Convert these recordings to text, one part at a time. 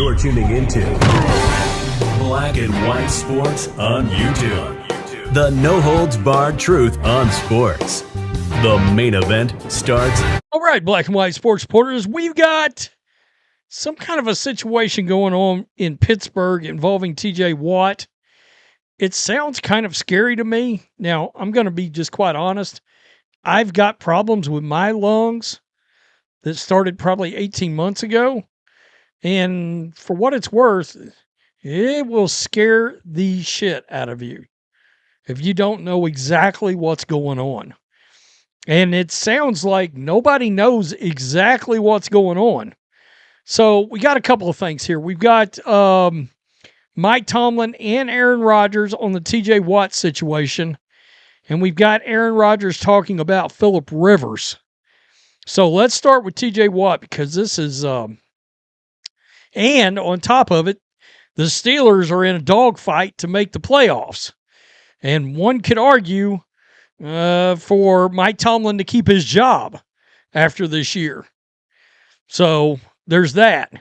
You're tuning into Black and White Sports on YouTube. The no-holds-barred truth on sports. The main event starts. All right, Black and White Sports supporters, we've got some kind of a situation going on in Pittsburgh involving TJ Watt. It sounds kind of scary to me. Now, I'm going to be just quite honest. I've got problems with my lungs that started probably 18 months ago. And for what it's worth, it will scare the shit out of you if you don't know exactly what's going on. And it sounds like nobody knows exactly what's going on. So we got a couple of things here. We've got Mike Tomlin and Aaron Rodgers on the TJ Watt situation. And we've got Aaron Rodgers talking about Phillip Rivers. So let's start with TJ Watt because this is... and on top of it, the Steelers are in a dogfight to make the playoffs. And one could argue for Mike Tomlin to keep his job after this year. So there's that.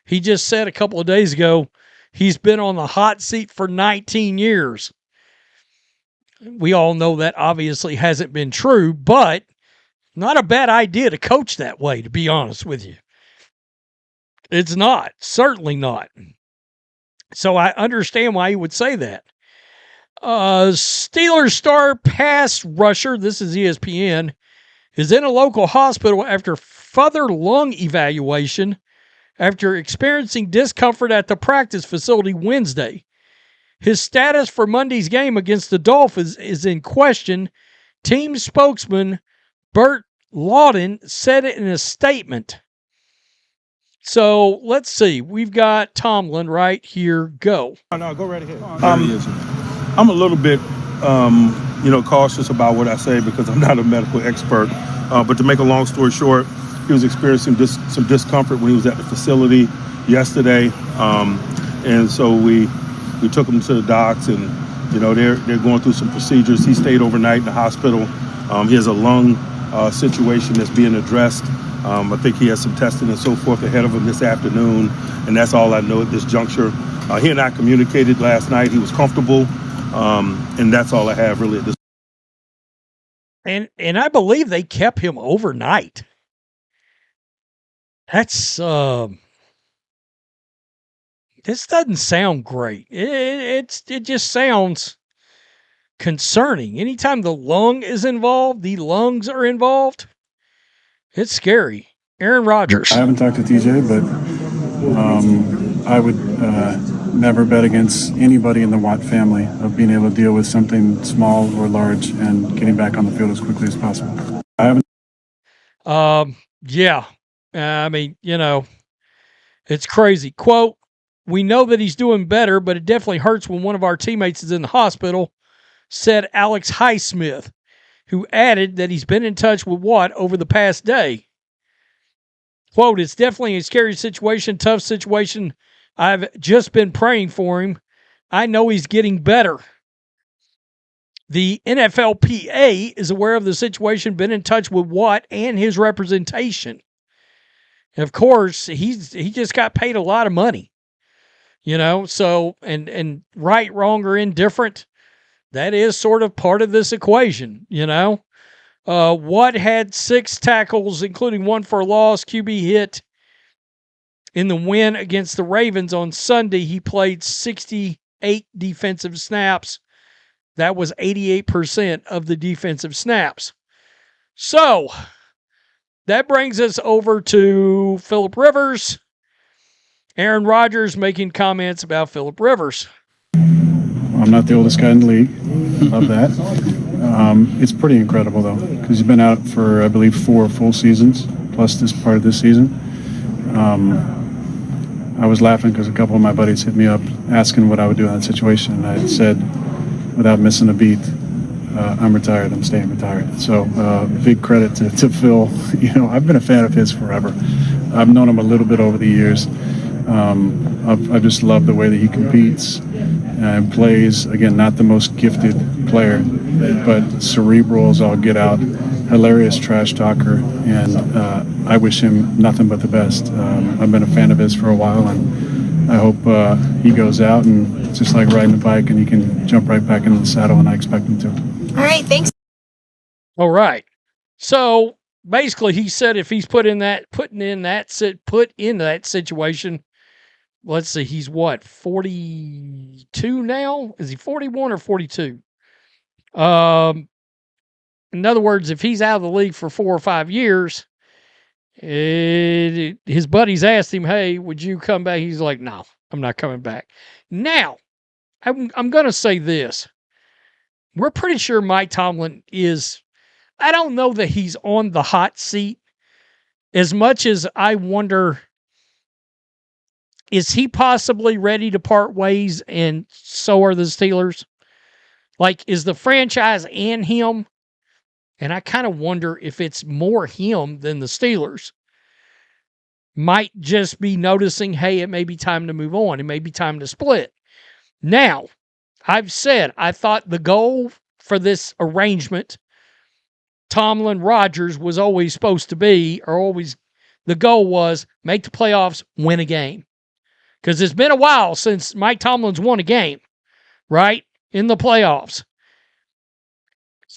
He just said a couple of days ago he's been on the hot seat for 19 years. We all know that obviously hasn't been true, but not a bad idea to coach that way, to be honest with you. It's not. Certainly not. So I understand why he would say that. Steelers star pass rusher, this is ESPN, is in a local hospital after further lung evaluation after experiencing discomfort at the practice facility Wednesday. His status for Monday's game against the Dolphins is in question. Team spokesman Bert Lawton said it in a statement. So let's see. We've got Tomlin right here. Go. No, go right ahead. I'm a little bit, cautious about what I say because I'm not a medical expert. But to make a long story short, he was experiencing some discomfort when he was at the facility yesterday, and so we took him to the docs, and they're going through some procedures. He stayed overnight in the hospital. He has a lung situation that's being addressed. I think he has some testing and so forth ahead of him this afternoon, and that's all I know at this juncture. He and I communicated last night. He was comfortable, and that's all I have really at this. And I believe they kept him overnight. That's this doesn't sound great. It just sounds concerning. Anytime the lung is involved, the lungs are involved. It's scary. Aaron Rodgers. I haven't talked to TJ, but I would never bet against anybody in the Watt family of being able to deal with something small or large and getting back on the field as quickly as possible. I haven't. Yeah. I mean, it's crazy. Quote, "We know that he's doing better, but it definitely hurts when one of our teammates is in the hospital," said Alex Highsmith, who added that he's been in touch with Watt over the past day. Quote, "It's definitely a scary situation, tough situation. I've just been praying for him. I know he's getting better." The NFLPA is aware of the situation, been in touch with Watt and his representation. And of course, he just got paid a lot of money. So, and right, wrong, or indifferent, that is sort of part of this equation, Watt had 6 tackles, including 1 for a loss, QB hit. In the win against the Ravens on Sunday, he played 68 defensive snaps. That was 88% of the defensive snaps. So, that brings us over to Phillip Rivers. Aaron Rodgers making comments about Phillip Rivers. I'm not the oldest guy in the league. Love that. It's pretty incredible, though, because he's been out for, I believe, 4 full seasons, plus this part of this season. I was laughing because a couple of my buddies hit me up asking what I would do in that situation, and I said, without missing a beat, I'm retired. I'm staying retired. So big credit to Phil. I've been a fan of his forever. I've known him a little bit over the years. I just love the way that he competes and plays. Again, not the most gifted player, but cerebral as all get out. Hilarious trash talker, and I wish him nothing but the best. I've been a fan of his for a while, and I hope he goes out and it's just like riding a bike and he can jump right back into the saddle, and I expect him to. All right, thanks. All right. So basically, he said if he's put in that situation. Let's see, he's what, 42 now? Is he 41 or 42? In other words, if he's out of the league for 4 or 5 years, his buddies asked him, hey, would you come back? He's like, no, I'm not coming back. Now, I'm going to say this. We're pretty sure Mike Tomlin is, I don't know that he's on the hot seat as much as I wonder, is he possibly ready to part ways, and so are the Steelers? Like, is the franchise and him? And I kind of wonder if it's more him than the Steelers. Might just be noticing, hey, it may be time to move on. It may be time to split. Now, I've said I thought the goal for this arrangement, Tomlin, Rodgers, was always supposed to be, or always the goal was, make the playoffs, win a game. Because it's been a while since Mike Tomlin's won a game, right, in the playoffs.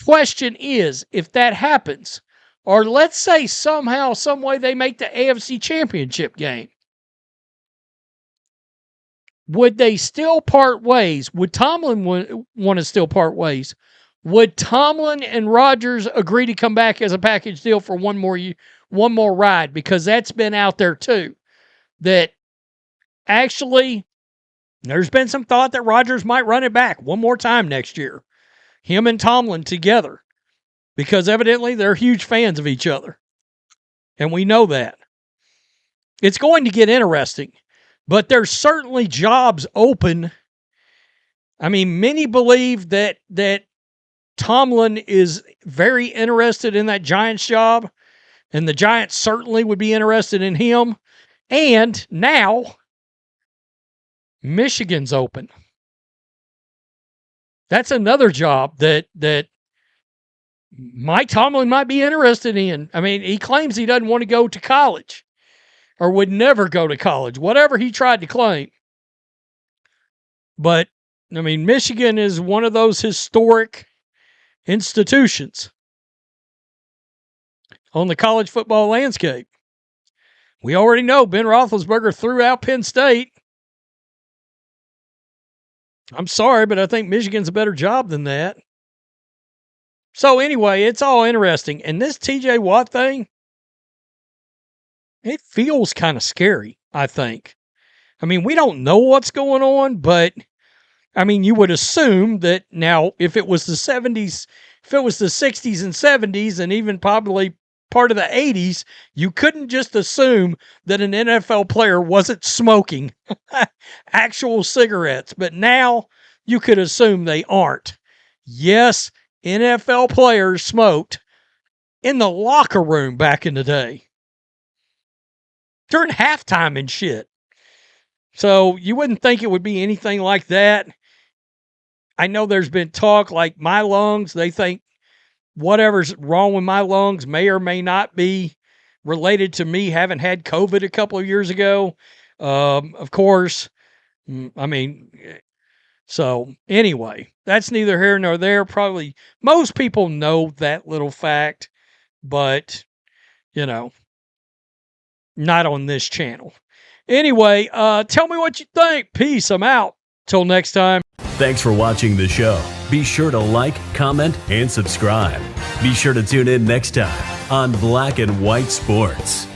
Question is, if that happens, or let's say somehow, some way they make the AFC Championship game, would they still part ways? Would Tomlin want to still part ways? Would Tomlin and Rodgers agree to come back as a package deal for one more ride? Because that's been out there too. That actually, there's been some thought that Rodgers might run it back one more time next year. Him and Tomlin together. Because evidently they're huge fans of each other. And we know that. It's going to get interesting. But there's certainly jobs open. I mean, many believe that Tomlin is very interested in that Giants job. And the Giants certainly would be interested in him. And now, Michigan's open. That's another job that Mike Tomlin might be interested in. I mean, he claims he doesn't want to go to college or would never go to college, whatever he tried to claim. But, I mean, Michigan is one of those historic institutions on the college football landscape. We already know Ben Roethlisberger threw out Penn State. I'm sorry, but I think Michigan's a better job than that. So anyway, it's all interesting. And this TJ Watt thing, it feels kind of scary, I think. I mean, we don't know what's going on, but I mean, you would assume that now if it was the 70s, if it was the 60s and 70s and even probably part of the 80s, you couldn't just assume that an NFL player wasn't smoking actual cigarettes. But now you could assume they aren't. Yes, NFL players smoked in the locker room back in the day. During halftime and shit. So you wouldn't think it would be anything like that. I know there's been talk like my lungs, they think whatever's wrong with my lungs may or may not be related to me having had COVID a couple of years ago. Of course, I mean, so anyway, that's neither here nor there. Probably most people know that little fact, but, you know, not on this channel. Anyway, tell me what you think. Peace. I'm out. Till next time. Thanks for watching the show. Be sure to like, comment, and subscribe. Be sure to tune in next time on Black and White Sports.